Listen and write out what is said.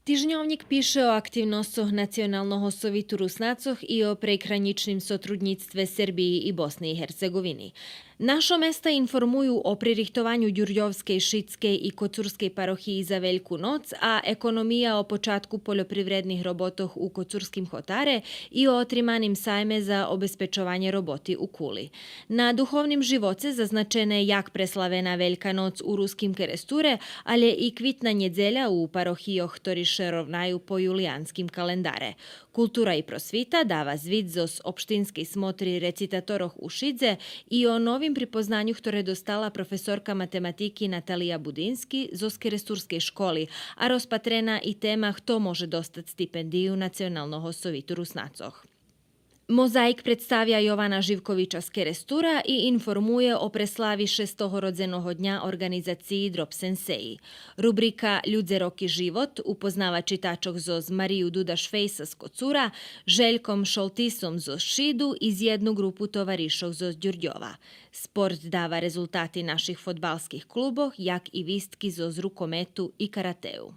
Tižňovnik píše o aktivnostoch Nacionalnog sovitu Rusnacoh i o prekraničnim sotrudnictve Srbiji i Bosne i Hercegovini. Našo mesta informuju o pririhtovanju Đurđovske, Šitske i Kocurske parohiji za Veljku noc, a ekonomija o počatku poljoprivrednih robotoh u Kocurskim Hotare i o otrimanim sajme za obezpečovanje roboti u Kuli. Na duhovnim živoce zaznačene jak preslavena Veljka noc u ruskim Keresture, ali i kvitna njedzelja u parohijoh toriše rovnaju po julijanskim kalendare. Kultura i prosvita dava zvid zos opštinski smotri recitatorov u Šidze i o novim pripoznanju htore dostala profesorka matematiki Natalija Budinski zos Keresturske školi, a rozpatrena i tema hto može dostat stipendiju Nacionalnog sovitu Rusnacoh. Mozaik predstavlja Jovana Živkovića z Kerestura i informuje o preslavi 6. rodzenoho dnja organizaciji Drop Senseji. Rubrika Ljudze roki život upoznava čitačok zoz Mariju Dudaš Fejsa z Kocura, Željkom Šoltisom zoz Šidu i z jednu grupu tovarišov zoz Đurđova. Sport dava rezultati naših fotbalskih klubov, jak i vistki zoz rukometu i karateu.